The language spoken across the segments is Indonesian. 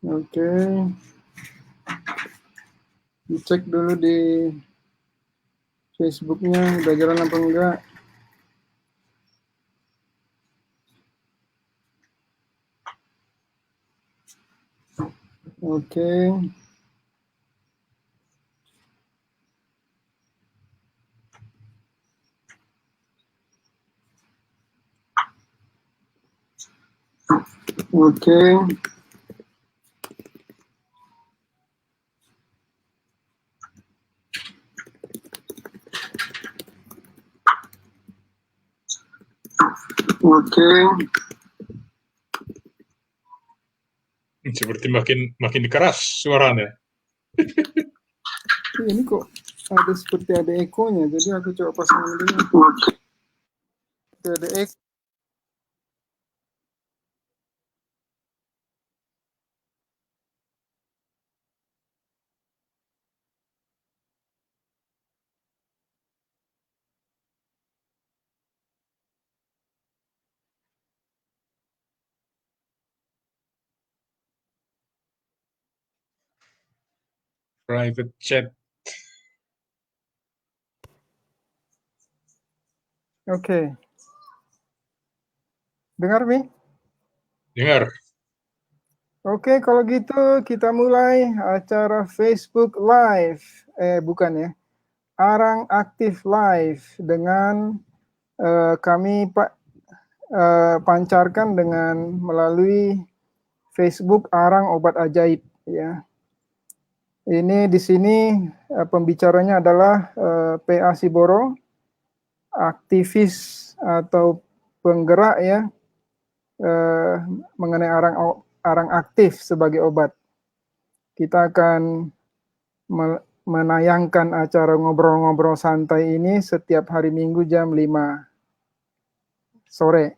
Oke. Dicek dulu di Facebooknya udah jalan apa enggak. Oke. Oke. Oke. Seperti makin keras suaranya. Ini kok ada seperti ada ekonya, jadi aku coba pasang dulu. Ada ek. Private chat. Oke. Dengar, Mi? Dengar. Oke, kalau gitu kita mulai acara Facebook Live. Bukan ya. Arang Aktif Live dengan kami pancarkan dengan melalui Facebook Arang Obat Ajaib ya. Ini di sini pembicaranya adalah PA Siboro, aktivis atau penggerak ya mengenai arang aktif sebagai obat. Kita akan menayangkan acara ngobrol-ngobrol santai ini setiap hari Minggu jam 5 sore.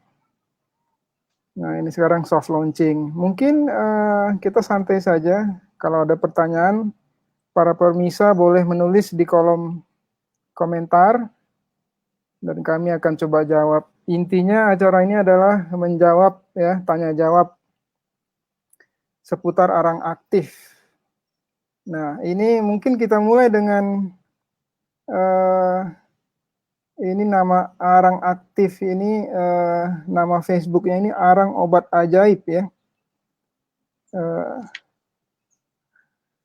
Nah, ini sekarang soft launching. Mungkin kita santai saja. Kalau ada pertanyaan, para permisa boleh menulis di kolom komentar dan kami akan coba jawab. Intinya acara ini adalah menjawab ya, tanya jawab seputar arang aktif. Nah, ini mungkin kita mulai dengan ini nama arang aktif ini, nama Facebooknya ini Arang Obat Ajaib ya.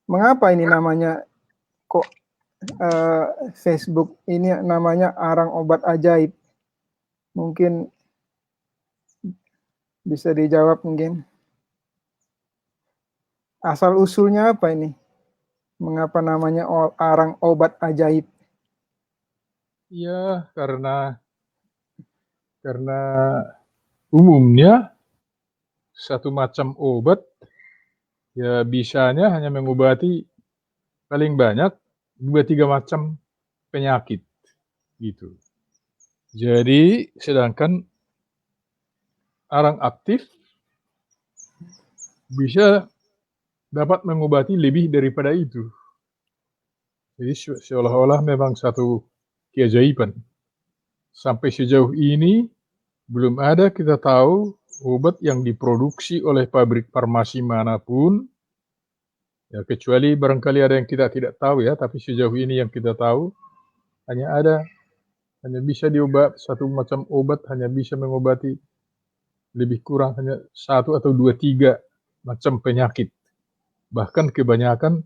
Mengapa ini namanya kok Facebook ini namanya Arang Obat Ajaib? Mungkin bisa dijawab mungkin. Asal usulnya apa ini? Mengapa namanya Arang Obat Ajaib? Ya, karena umumnya satu macam obat ya bisanya hanya mengobati paling banyak 2-3 macam penyakit gitu. Jadi sedangkan arang aktif bisa dapat mengobati lebih daripada itu. Jadi seolah-olah memang satu keajaiban. Sampai sejauh ini belum ada kita tahu obat yang diproduksi oleh pabrik farmasi manapun, ya kecuali barangkali ada yang kita tidak tahu ya, tapi sejauh ini yang kita tahu hanya bisa diobat, satu macam obat hanya bisa mengobati lebih kurang hanya 1 atau 2, 3 macam penyakit. Bahkan kebanyakan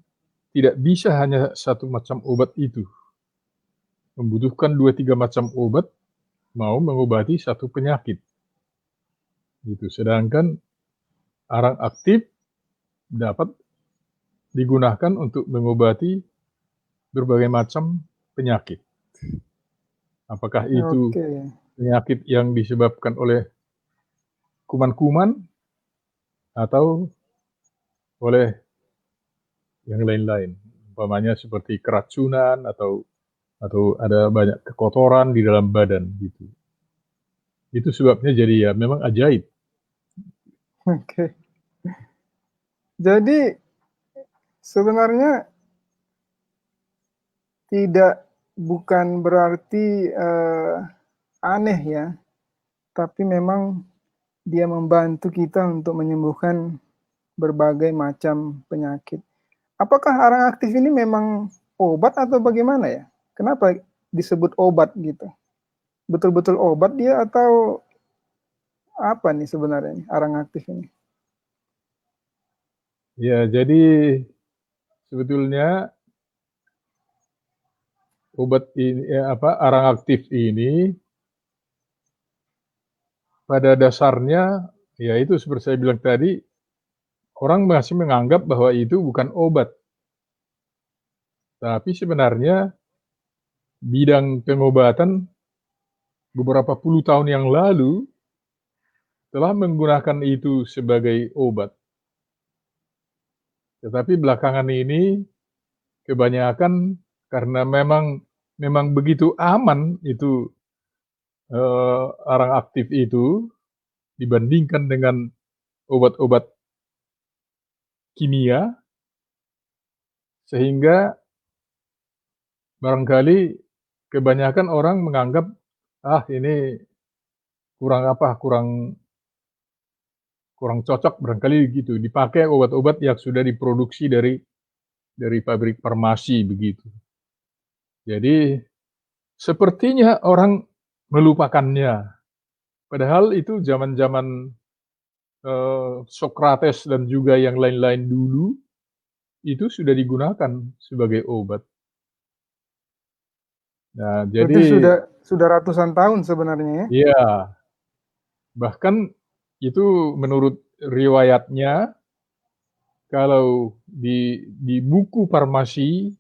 tidak bisa hanya satu macam obat itu. Membutuhkan 2-3 macam obat mau mengobati satu penyakit. Gitu. Sedangkan arang aktif dapat digunakan untuk mengobati berbagai macam penyakit. Apakah itu penyakit yang disebabkan oleh kuman-kuman atau oleh yang lain-lain. Umpamanya seperti keracunan atau ada banyak kekotoran di dalam badan gitu. Itu sebabnya jadi ya memang ajaib. Oke. Jadi sebenarnya bukan berarti aneh ya, tapi memang dia membantu kita untuk menyembuhkan berbagai macam penyakit. Apakah arang aktif ini memang obat atau bagaimana ya? Kenapa disebut obat gitu? Betul-betul obat dia atau apa nih sebenarnya arang aktif ini? Ya, jadi sebetulnya obat ini arang aktif ini pada dasarnya ya itu seperti saya bilang tadi, orang masih menganggap bahwa itu bukan obat. Tapi sebenarnya bidang pengobatan beberapa puluh tahun yang lalu telah menggunakan itu sebagai obat. Tetapi belakangan ini kebanyakan karena memang begitu aman itu, arang aktif itu dibandingkan dengan obat-obat kimia, sehingga barangkali kebanyakan orang menganggap, "Ah, ini kurang cocok," barangkali gitu, dipakai obat-obat yang sudah diproduksi dari pabrik farmasi begitu. Jadi sepertinya orang melupakannya, padahal itu zaman-zaman, Sokrates dan juga yang lain-lain dulu, itu sudah digunakan sebagai obat. Nah, Berarti jadi sudah ratusan tahun sebenarnya ya? iya, bahkan itu menurut riwayatnya, kalau di buku farmasi,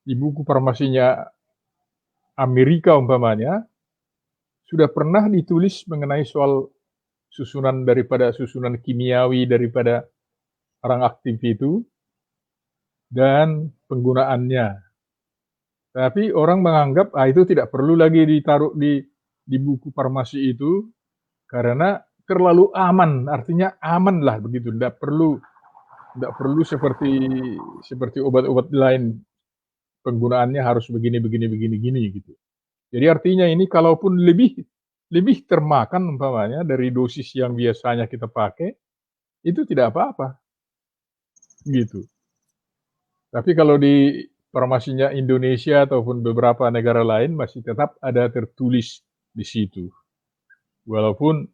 di buku farmasinya Amerika umpamanya, sudah pernah ditulis mengenai soal susunan kimiawi daripada arang aktif itu dan penggunaannya. Tapi orang menganggap, itu tidak perlu lagi ditaruh di buku farmasi itu, karena terlalu aman, artinya aman lah begitu, tidak perlu seperti obat-obat lain, penggunaannya harus begini begini begini gini, gitu. Jadi artinya ini kalaupun lebih lebih termakan umpamanya dari dosis yang biasanya kita pakai, itu tidak apa-apa, gitu. Tapi kalau di farmasinya Indonesia ataupun beberapa negara lain masih tetap ada tertulis di situ. Walaupun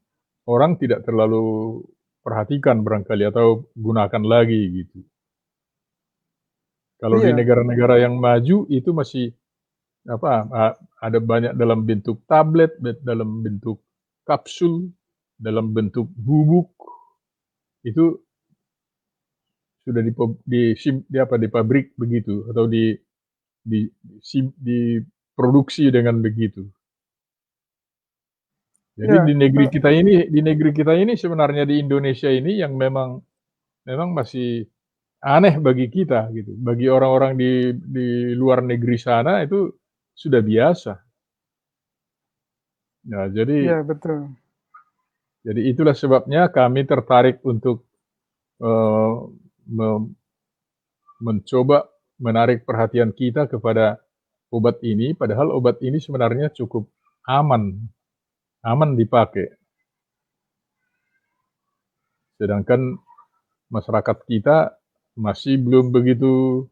orang tidak terlalu perhatikan barangkali atau gunakan lagi gitu. Kalau di Iya, negara-negara yang maju itu masih ada banyak dalam bentuk tablet, dalam bentuk kapsul, dalam bentuk bubuk, itu sudah di pabrik begitu atau diproduksi dengan begitu. Jadi iya, di negeri kita ini sebenarnya di Indonesia ini yang memang masih aneh bagi kita gitu. Bagi orang-orang di luar negeri sana itu sudah biasa. Nah, iya betul. jadi itulah sebabnya kami tertarik untuk, eee, mem mencoba menarik perhatian kita kepada obat ini, padahal obat ini sebenarnya cukup aman, aman dipakai. Sedangkan masyarakat kita masih belum begitu,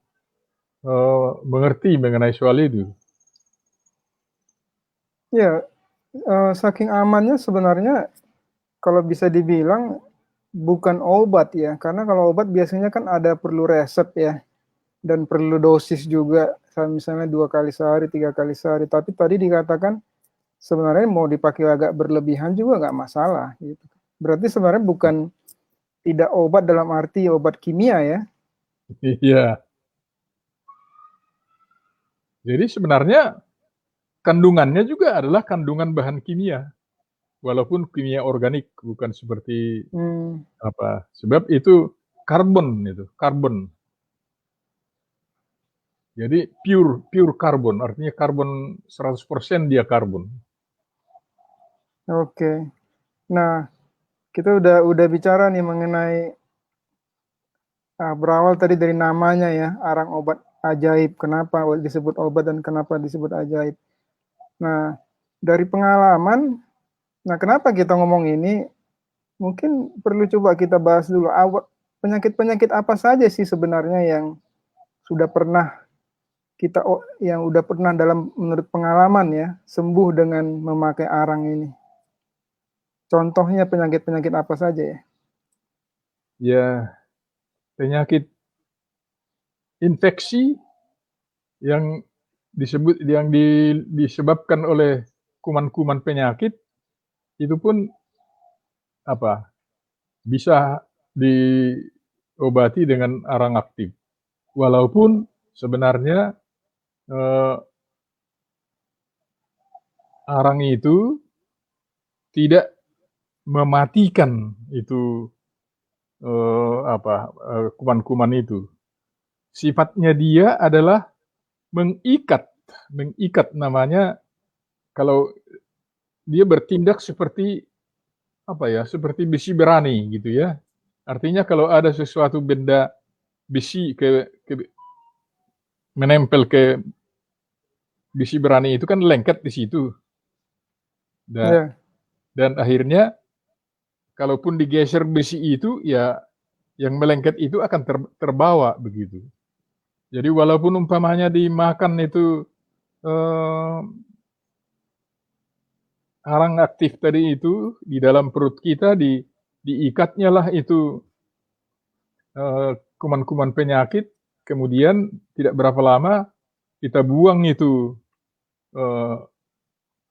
mengerti mengenai soal itu. Iya, saking amannya sebenarnya kalau bisa dibilang bukan obat ya, karena kalau obat biasanya kan ada perlu resep ya, dan perlu dosis juga, misalnya 2 kali sehari, 3 kali sehari. Tapi tadi dikatakan sebenarnya mau dipakai agak berlebihan juga nggak masalah gitu. Berarti sebenarnya bukan tidak obat dalam arti obat kimia ya? Iya, jadi sebenarnya kandungannya juga adalah kandungan bahan kimia, walaupun kimia organik, bukan seperti Mmm, sebab itu karbon. Jadi pure pure karbon, artinya karbon 100% dia karbon. oke. Nah, kita udah bicara nih mengenai, berawal tadi dari namanya ya, arang obat ajaib. Kenapa disebut obat dan kenapa disebut ajaib. Nah, dari pengalaman, nah kenapa kita ngomong ini, mungkin perlu coba kita bahas dulu penyakit-penyakit apa saja sih sebenarnya yang sudah pernah yang udah pernah dalam menurut pengalaman ya, sembuh dengan memakai arang ini? Contohnya penyakit-penyakit apa saja ya? Ya, penyakit infeksi yang disebabkan oleh kuman-kuman penyakit itu pun bisa diobati dengan arang aktif. Walaupun sebenarnya arang itu tidak mematikan itu kuman-kuman itu. Sifatnya dia adalah mengikat namanya, kalau dia bertindak seperti seperti besi berani gitu ya. Artinya kalau ada sesuatu benda besi menempel ke besi berani itu kan lengket di situ. Ya. Dan akhirnya kalaupun digeser besi itu, ya yang melengket itu akan terbawa begitu. Jadi walaupun umpamanya dimakan itu arang aktif tadi itu di dalam perut kita, diikatnya lah itu kuman-kuman penyakit, kemudian tidak berapa lama kita buang itu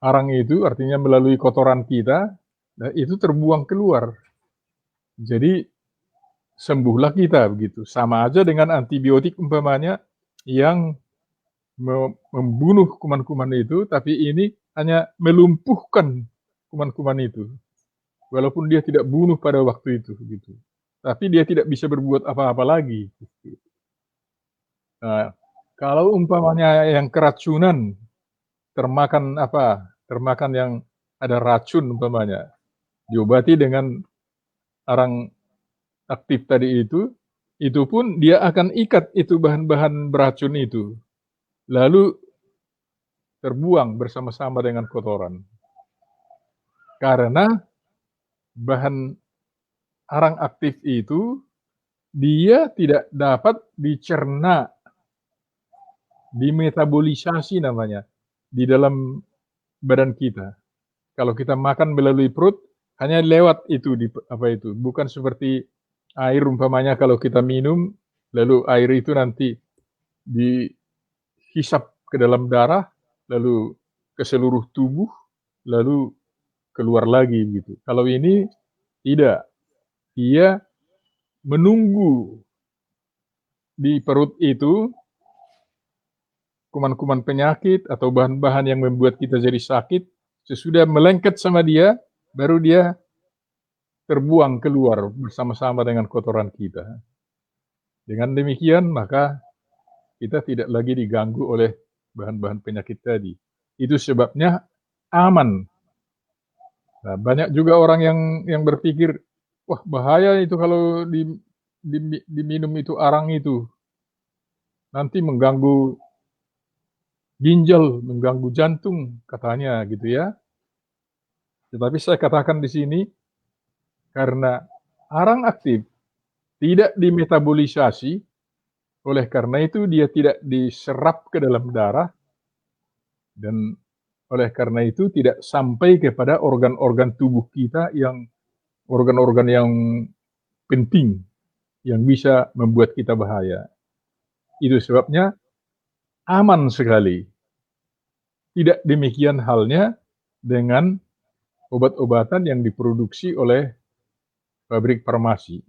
arang itu, artinya melalui kotoran kita, nah itu terbuang keluar. Jadi sembuhlah kita begitu. Sama aja dengan antibiotik umpamanya yang membunuh kuman-kuman itu, tapi ini hanya melumpuhkan kuman-kuman itu. Walaupun dia tidak bunuh pada waktu itu gitu. Tapi dia tidak bisa berbuat apa-apa lagi. Gitu. Nah, kalau umpamanya yang keracunan, termakan yang ada racun umpamanya, diobati dengan arang aktif tadi itu pun dia akan ikat itu bahan-bahan beracun itu, lalu terbuang bersama-sama dengan kotoran. Karena bahan arang aktif itu dia tidak dapat dicerna, dimetabolisasi namanya, di dalam badan kita. Kalau kita makan melalui perut, hanya lewat itu bukan seperti air umpamanya kalau kita minum, lalu air itu nanti dihisap ke dalam darah, lalu ke seluruh tubuh, lalu keluar lagi gitu. Kalau ini tidak, dia menunggu di perut itu kuman-kuman penyakit atau bahan-bahan yang membuat kita jadi sakit, sesudah melengket sama dia, baru dia terbuang keluar bersama-sama dengan kotoran kita. Dengan demikian, maka kita tidak lagi diganggu oleh bahan-bahan penyakit tadi. Itu sebabnya aman. Nah, banyak juga orang yang berpikir, wah bahaya itu kalau diminum itu arang itu. Nanti mengganggu ginjal, mengganggu jantung, katanya gitu ya. Tetapi saya katakan di sini, karena arang aktif tidak dimetabolisasi, oleh karena itu dia tidak diserap ke dalam darah, dan oleh karena itu tidak sampai kepada organ-organ tubuh kita organ-organ yang penting, yang bisa membuat kita bahaya. Itu sebabnya aman sekali. Tidak demikian halnya dengan obat-obatan yang diproduksi oleh pabrik farmasi.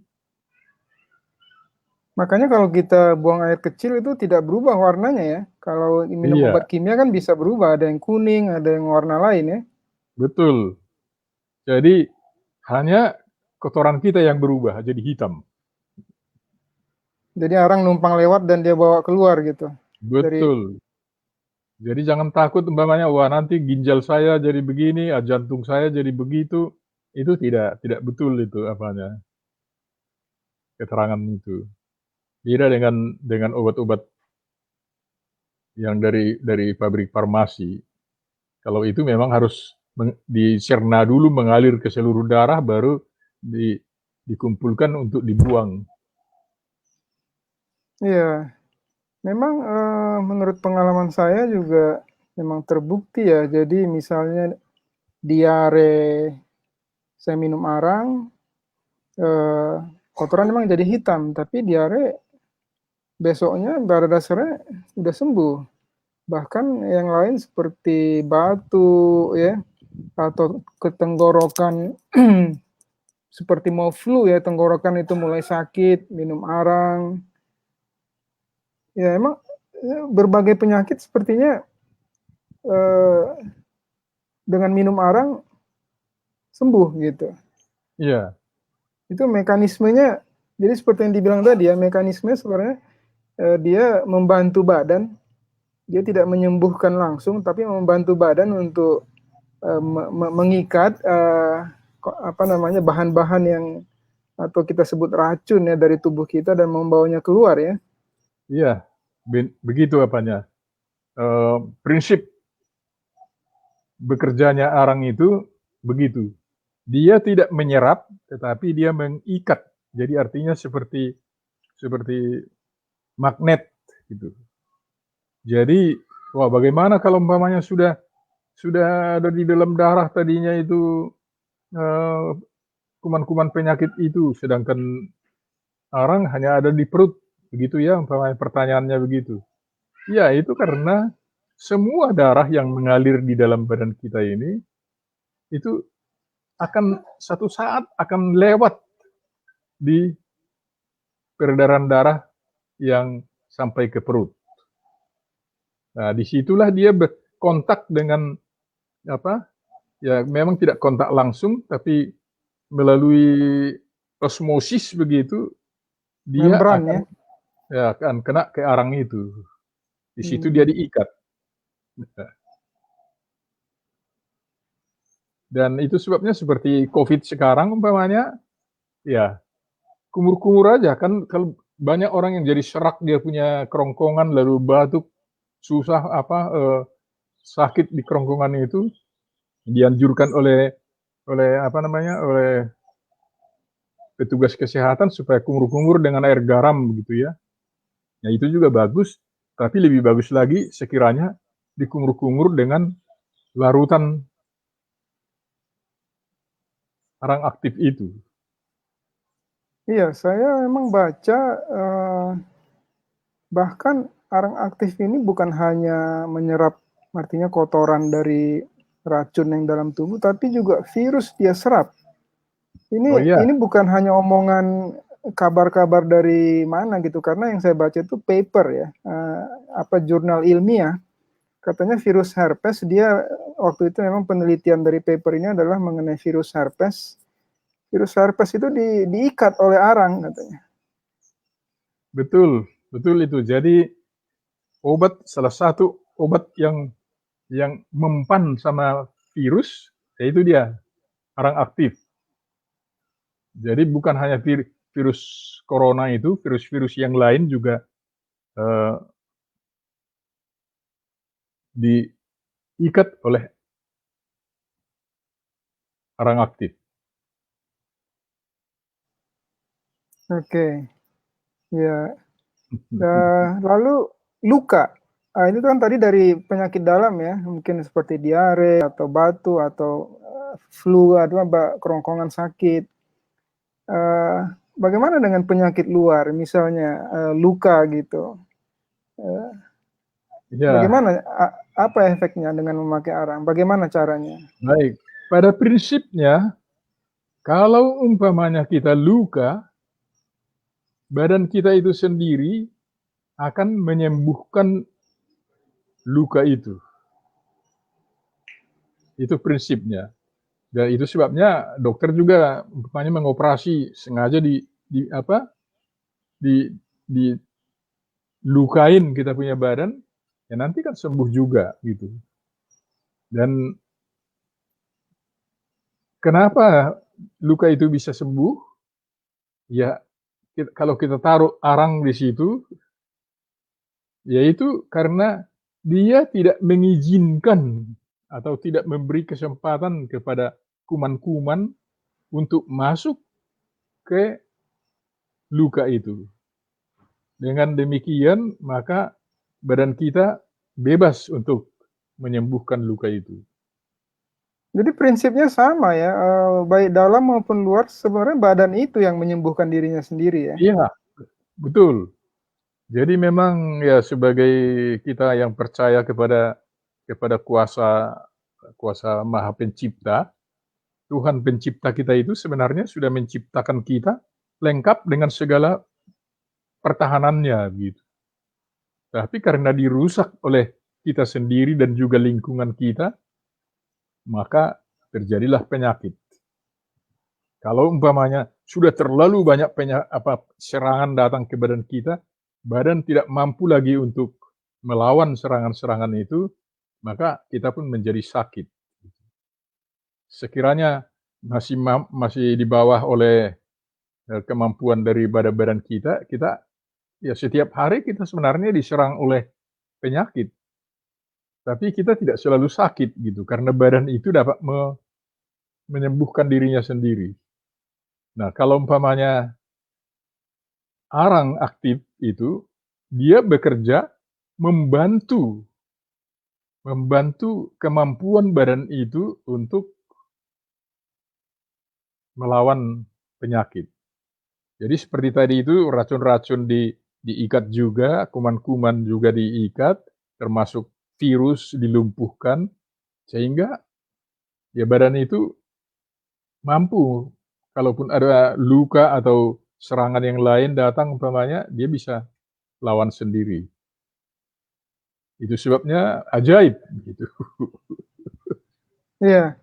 Makanya kalau kita buang air kecil itu tidak berubah warnanya ya. Kalau minum obat kimia kan bisa berubah, ada yang kuning, ada yang warna lain ya. Betul. Jadi hanya kotoran kita yang berubah jadi hitam. Jadi arang numpang lewat dan dia bawa keluar gitu. Betul. Jadi jangan takut umpamanya, wah nanti ginjal saya jadi begini, jantung saya jadi begitu. Itu tidak betul itu keterangan itu. Beda dengan obat-obat yang dari pabrik farmasi. Kalau itu memang harus dicerna dulu, mengalir ke seluruh darah, baru dikumpulkan untuk dibuang. Iya, memang menurut pengalaman saya juga memang terbukti ya. Jadi misalnya diare, saya minum arang, eh, kotoran memang jadi hitam, tapi diare besoknya pada dasarnya udah sembuh. Bahkan yang lain seperti batu ya, atau ketenggorokan seperti mau flu ya, tenggorokan itu mulai sakit, minum arang. Ya emang berbagai penyakit sepertinya eh, dengan minum arang sembuh gitu. Iya, Itu mekanismenya, jadi seperti yang dibilang tadi ya, mekanisme sebenarnya dia membantu badan, dia tidak menyembuhkan langsung, tapi membantu badan untuk mengikat apa namanya bahan-bahan yang atau kita sebut racun ya dari tubuh kita dan membawanya keluar ya. iya, begitu apanya. Prinsip bekerjanya arang itu begitu. Dia tidak menyerap, tetapi dia mengikat. Jadi artinya seperti seperti magnet gitu. Jadi, wah bagaimana kalau umpamanya sudah ada di dalam darah tadinya itu eh, kuman-kuman penyakit itu, sedangkan arang hanya ada di perut, begitu ya umpamanya pertanyaannya begitu. Ya itu karena semua darah yang mengalir di dalam badan kita ini itu akan satu saat akan lewat di peredaran darah yang sampai ke perut. Nah, disitulah dia berkontak dengan apa? Ya, memang tidak kontak langsung, tapi melalui osmosis begitu, dia Membran ya. akan kena ke arang itu. Di situ dia Hmm. diikat. Dan itu sebabnya seperti COVID sekarang umpamanya, ya kumur-kumur aja kan kalau banyak orang yang jadi serak dia punya kerongkongan lalu batuk, susah sakit di kerongkongan itu, dianjurkan oleh apa namanya, oleh petugas kesehatan supaya kumur-kumur dengan air garam begitu ya. Ya itu juga bagus, tapi lebih bagus lagi sekiranya dikumur-kumur dengan larutan arang aktif itu. Iya, saya memang baca bahkan arang aktif ini bukan hanya menyerap artinya kotoran dari racun yang dalam tubuh, tapi juga virus dia serap. Oh Ini iya, bukan hanya omongan kabar-kabar dari mana gitu, karena yang saya baca itu paper ya, apa jurnal ilmiah. Katanya virus herpes dia waktu itu memang penelitian dari paper ini adalah mengenai virus herpes. Virus herpes itu diikat oleh arang katanya. betul, betul itu. Jadi salah satu obat yang mempan sama virus, yaitu dia arang aktif. Jadi bukan hanya virus corona itu, virus-virus yang lain juga eh, diikat oleh arang aktif. Oke, ya. Lalu luka. Ini kan tadi dari penyakit dalam ya, mungkin seperti diare atau batu atau flu atau kerongkongan sakit. Eh, Bagaimana dengan penyakit luar, misalnya luka gitu? Eh, Ya, Bagaimana? Apa efeknya dengan memakai arang? Bagaimana caranya? baik. Pada prinsipnya, kalau umpamanya kita luka, badan kita itu sendiri akan menyembuhkan luka itu. Itu prinsipnya. Dan itu sebabnya dokter juga umpamanya mengoperasi sengaja di apa? Di dilukain kita punya badan, ya nanti kan sembuh juga gitu. Dan kenapa luka itu bisa sembuh? Ya kalau kita taruh arang di situ, yaitu karena dia tidak mengizinkan atau tidak memberi kesempatan kepada kuman-kuman untuk masuk ke luka itu. Dengan demikian, maka badan kita bebas untuk menyembuhkan luka itu. Jadi prinsipnya sama ya, baik dalam maupun luar sebenarnya badan itu yang menyembuhkan dirinya sendiri ya? Iya, betul. Jadi memang ya sebagai kita yang percaya kepada kuasa kuasa Maha Pencipta, Tuhan Pencipta kita itu sebenarnya sudah menciptakan kita lengkap dengan segala pertahanannya gitu. Tapi karena dirusak oleh kita sendiri dan juga lingkungan kita, maka terjadilah penyakit. Kalau umpamanya sudah terlalu banyak serangan datang ke badan kita, badan tidak mampu lagi untuk melawan serangan-serangan itu, maka kita pun menjadi sakit. Sekiranya masih di bawah oleh kemampuan dari badan kita, kita ya setiap hari kita sebenarnya diserang oleh penyakit. Tapi kita tidak selalu sakit gitu, karena badan itu dapat menyembuhkan dirinya sendiri. Nah, kalau umpamanya arang aktif itu, dia bekerja membantu membantu kemampuan badan itu untuk melawan penyakit. Jadi seperti tadi itu racun-racun diikat juga, kuman-kuman juga diikat, termasuk virus dilumpuhkan, sehingga ya badan itu mampu, kalaupun ada luka atau serangan yang lain datang umpamanya, dia bisa lawan sendiri. Itu sebabnya ajaib gitu. Iya,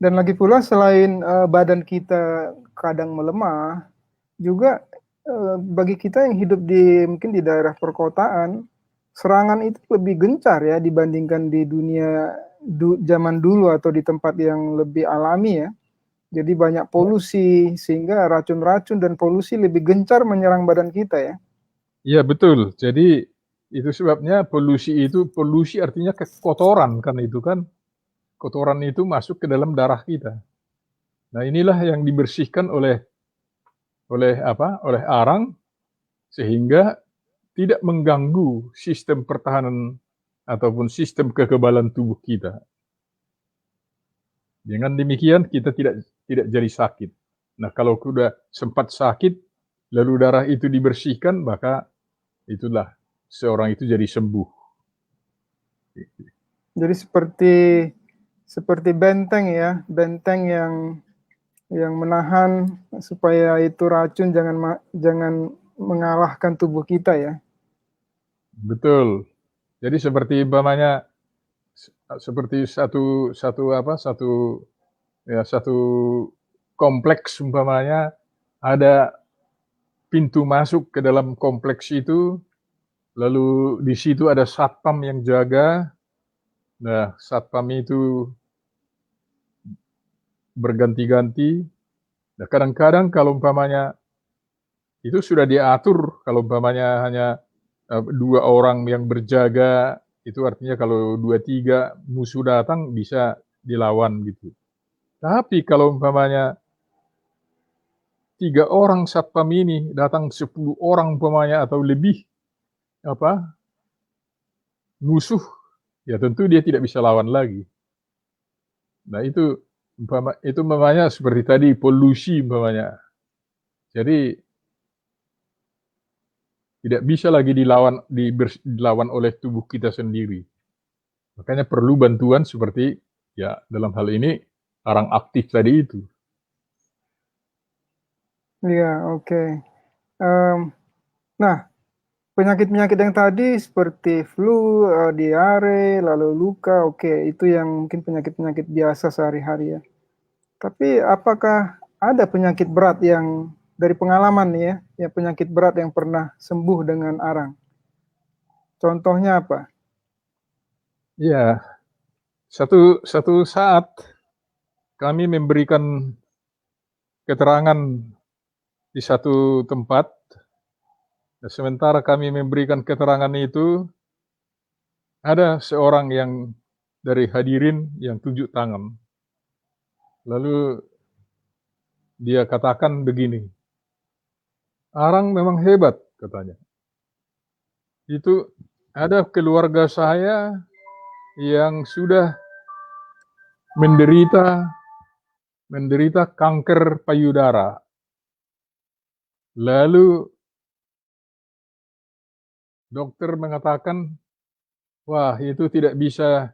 dan lagi pula selain, badan kita kadang melemah, juga, bagi kita yang hidup mungkin di daerah perkotaan, serangan itu lebih gencar ya dibandingkan di dunia zaman dulu atau di tempat yang lebih alami ya. Jadi banyak polusi, sehingga racun-racun dan polusi lebih gencar menyerang badan kita ya. Iya betul. Jadi itu sebabnya polusi artinya kotoran kan itu kan. Kotoran itu masuk ke dalam darah kita. Nah, inilah yang dibersihkan oleh arang sehingga tidak mengganggu sistem pertahanan ataupun sistem kekebalan tubuh kita. Dengan demikian kita tidak jadi sakit. Nah, kalau sudah sempat sakit lalu darah itu dibersihkan, maka itulah seorang itu jadi sembuh. Jadi seperti benteng ya, benteng yang menahan supaya itu racun jangan mengalahkan tubuh kita ya. Betul. Jadi seperti umpamanya seperti satu kompleks umpamanya ada pintu masuk ke dalam kompleks itu, lalu di situ ada satpam yang jaga. Nah, satpam itu berganti-ganti. Nah, kadang-kadang kalau umpamanya itu sudah diatur, kalau umpamanya hanya 2 orang yang berjaga, itu artinya kalau 2, 3 musuh datang bisa dilawan gitu. Tapi kalau umpamanya 3 orang satpam ini datang 10 orang umpamanya atau lebih musuh, ya tentu dia tidak bisa lawan lagi. Nah itu umpamanya seperti tadi polusi umpamanya. Jadi tidak bisa lagi dilawan oleh tubuh kita sendiri. Makanya perlu bantuan seperti ya dalam hal ini arang aktif tadi itu. Iya, oke. Nah, penyakit-penyakit yang tadi seperti flu, diare, lalu luka, oke, itu yang mungkin penyakit-penyakit biasa sehari-hari ya. Tapi apakah ada penyakit berat yang dari pengalaman nih ya penyakit berat yang pernah sembuh dengan arang? Contohnya apa? Iya, satu saat kami memberikan keterangan di satu tempat. Sementara kami memberikan keterangan itu, ada seorang yang dari hadirin yang tunjuk tangan. Lalu dia katakan begini, "Arang memang hebat," katanya. Itu ada keluarga saya yang sudah menderita kanker payudara. Lalu dokter mengatakan, wah itu tidak bisa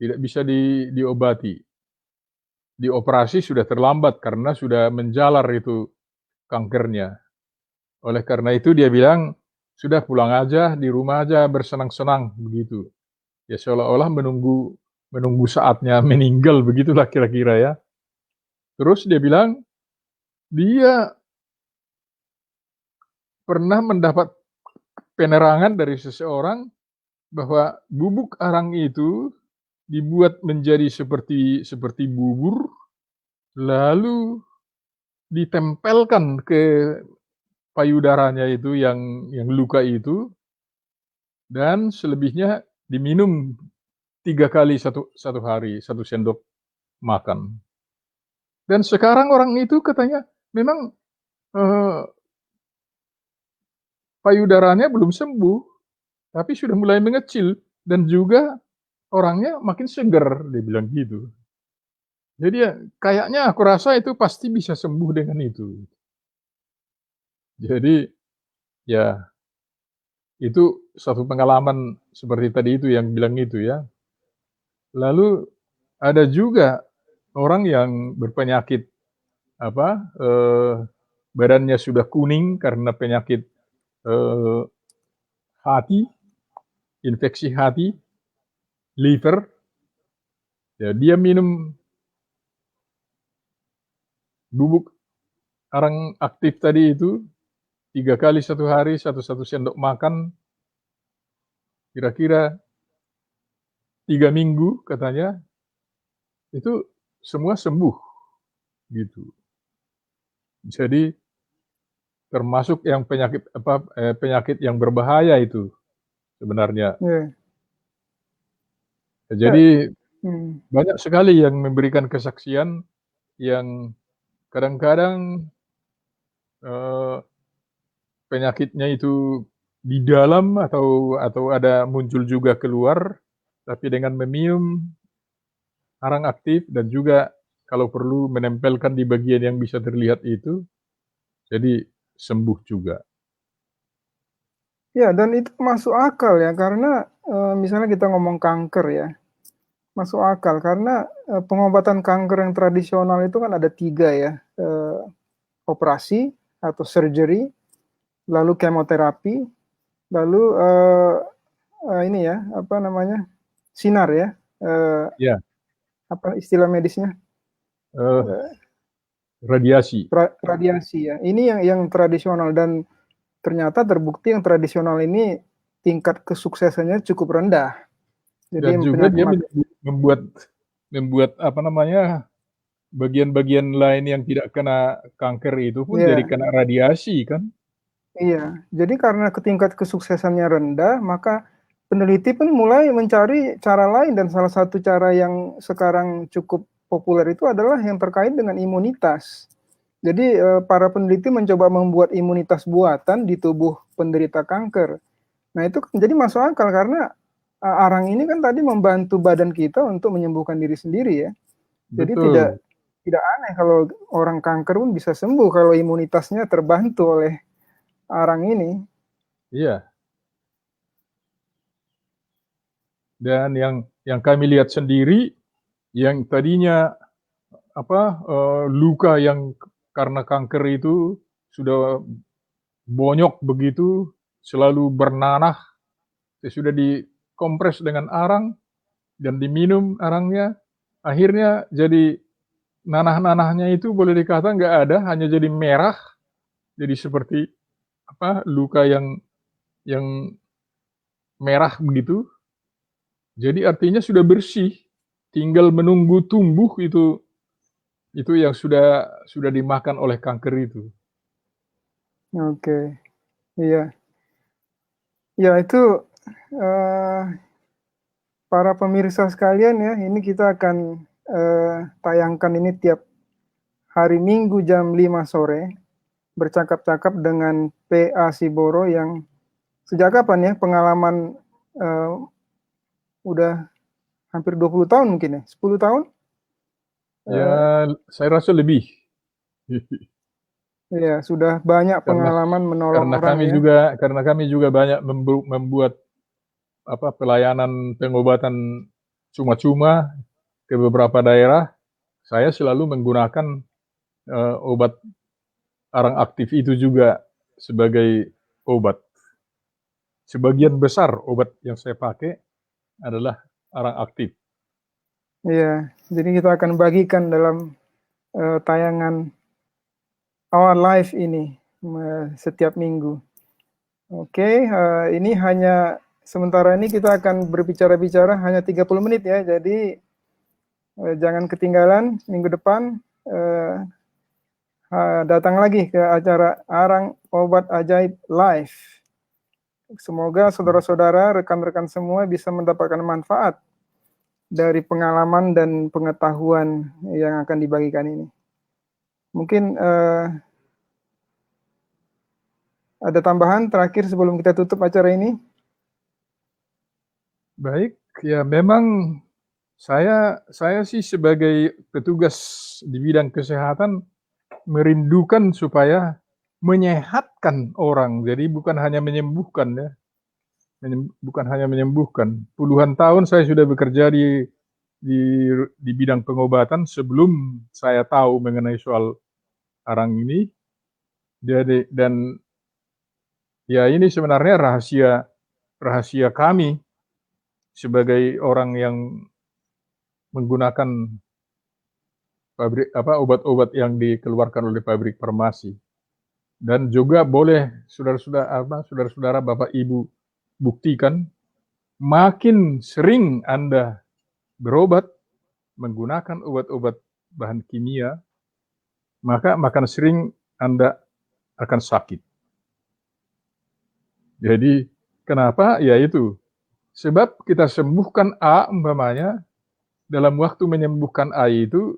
tidak bisa diobati. Dioperasi sudah terlambat karena sudah menjalar itu kankernya. Oleh karena itu dia bilang, sudah pulang aja, di rumah aja bersenang-senang begitu. Ya seolah-olah menunggu saatnya meninggal begitulah kira-kira ya. Terus dia bilang, dia pernah mendapat penerangan dari seseorang bahwa bubuk arang itu dibuat menjadi seperti bubur, lalu ditempelkan ke payudaranya itu yang luka itu, dan selebihnya diminum 3 kali satu hari, 1 sendok makan. Dan sekarang orang itu katanya memang, eee, payudaranya belum sembuh, tapi sudah mulai mengecil dan juga orangnya makin seger, dia bilang gitu. Jadi ya kayaknya aku rasa itu pasti bisa sembuh dengan itu. Jadi ya itu satu pengalaman seperti tadi itu yang bilang itu ya. Lalu ada juga orang yang berpenyakit apa, badannya sudah kuning karena penyakit, eee, hati, infeksi hati, liver, ya dia minum bubuk arang aktif tadi itu 3 kali 1 hari, 1 sendok makan, kira-kira 3 minggu katanya, itu semua sembuh, gitu. Jadi termasuk yang penyakit yang berbahaya itu sebenarnya. Iya. Ya, Jadi mhm. banyak sekali yang memberikan kesaksian yang kadang-kadang, eee, penyakitnya itu di dalam atau ada muncul juga keluar, tapi dengan meminum arang aktif dan juga kalau perlu menempelkan di bagian yang bisa terlihat itu, jadi sembuh juga. Ya, dan itu masuk akal ya, karena, misalnya kita ngomong kanker ya, masuk akal karena, pengobatan kanker yang tradisional itu kan ada 3 ya, operasi atau surgery, lalu kemoterapi, lalu, ini ya, apa namanya, sinar ya, eee, Ya, apa istilah medisnya? eee, Eee, radiasi. radiasi ya. Ini yang tradisional dan ternyata terbukti yang tradisional ini tingkat kesuksesannya cukup rendah. Jadi Dan juga penyakit dia mati membuat membuat apa namanya, bagian-bagian lain yang tidak kena kanker itu pun jadi iya. kena radiasi kan. Iya, jadi karena tingkat kesuksesannya rendah, maka peneliti pun mulai mencari cara lain dan salah satu cara yang sekarang cukup populer itu adalah yang terkait dengan imunitas. Jadi, para peneliti mencoba membuat imunitas buatan di tubuh penderita kanker. Nah, itu kan jadi masuk akal karena, arang ini kan tadi membantu badan kita untuk menyembuhkan diri sendiri ya. Jadi tidak Betul, tidak aneh kalau orang kanker pun bisa sembuh kalau imunitasnya terbantu oleh arang ini. iya. Dan yang kami lihat sendiri, yang tadinya apa, luka yang karena kanker itu sudah bonyok begitu, selalu bernanah, sesudah dikompres dengan arang dan diminum arangnya, akhirnya jadi nanah-nanahnya itu boleh dikata nggak ada, hanya jadi merah, jadi seperti apa, luka yang merah begitu. Jadi artinya sudah bersih, tinggal menunggu tumbuh itu yang sudah dimakan oleh kanker itu. Oke, iya. Ya itu, eee, para pemirsa sekalian ya, ini kita akan, tayangkan ini tiap hari Minggu jam 5 sore, bercakap-cakap dengan P.A. Siboro yang sejak kapan ya pengalaman udah hampir 20 tahun mungkin ya, 10 tahun? Ya, saya rasa lebih. Ya, sudah banyak pengalaman menolong orang ya. Karena kami juga banyak membuat pelayanan pengobatan cuma-cuma ke beberapa daerah. Saya selalu menggunakan obat arang aktif itu juga sebagai obat. Sebagian besar obat yang saya pakai adalah arang aktif. Iya, jadi kita akan bagikan dalam tayangan Our Life ini setiap minggu. Oke, ini hanya sementara ini kita akan berbicara-bicara hanya 30 menit ya, jadi jangan ketinggalan minggu depan datang lagi ke acara Arang Obat Ajaib Live. Semoga saudara-saudara, rekan-rekan semua bisa mendapatkan manfaat dari pengalaman dan pengetahuan yang akan dibagikan ini. Mungkin ada tambahan terakhir sebelum kita tutup acara ini? Baik, ya memang saya sih sebagai petugas di bidang kesehatan merindukan supaya menyehatkan orang. Jadi bukan hanya menyembuhkan ya. Bukan hanya menyembuhkan. Puluhan tahun saya sudah bekerja di bidang pengobatan sebelum saya tahu mengenai soal arang ini. Jadi, dan ya ini sebenarnya rahasia kami sebagai orang yang menggunakan obat-obat yang dikeluarkan oleh pabrik farmasi. Dan juga boleh saudara-saudara Bapak Ibu buktikan, makin sering Anda berobat menggunakan obat-obat bahan kimia, maka makin sering Anda akan sakit. Jadi kenapa? Ya itu. Sebab kita sembuhkan A umpamanya, dalam waktu menyembuhkan A itu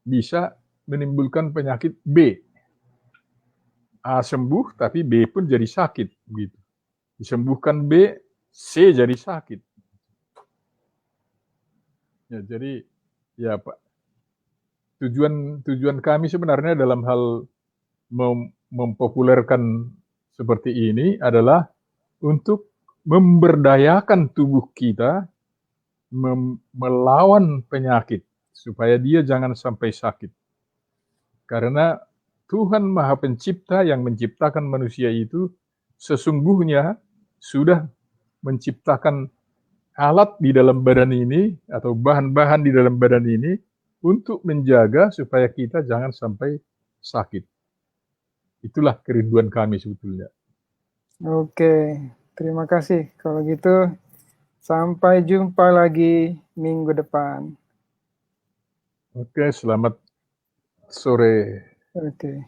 bisa menimbulkan penyakit B. A sembuh tapi B pun jadi sakit begitu. Disembuhkan B, C jadi sakit. Ya, jadi ya Pak, tujuan kami sebenarnya dalam hal mempopulerkan seperti ini adalah untuk memberdayakan tubuh kita melawan penyakit supaya dia jangan sampai sakit. Karena Tuhan Maha Pencipta yang menciptakan manusia itu sesungguhnya sudah menciptakan alat di dalam badan ini atau bahan-bahan di dalam badan ini untuk menjaga supaya kita jangan sampai sakit. Itulah kerinduan kami sebetulnya. Oke, terima kasih. Kalau gitu, sampai jumpa lagi minggu depan. Oke, selamat sore. Oke.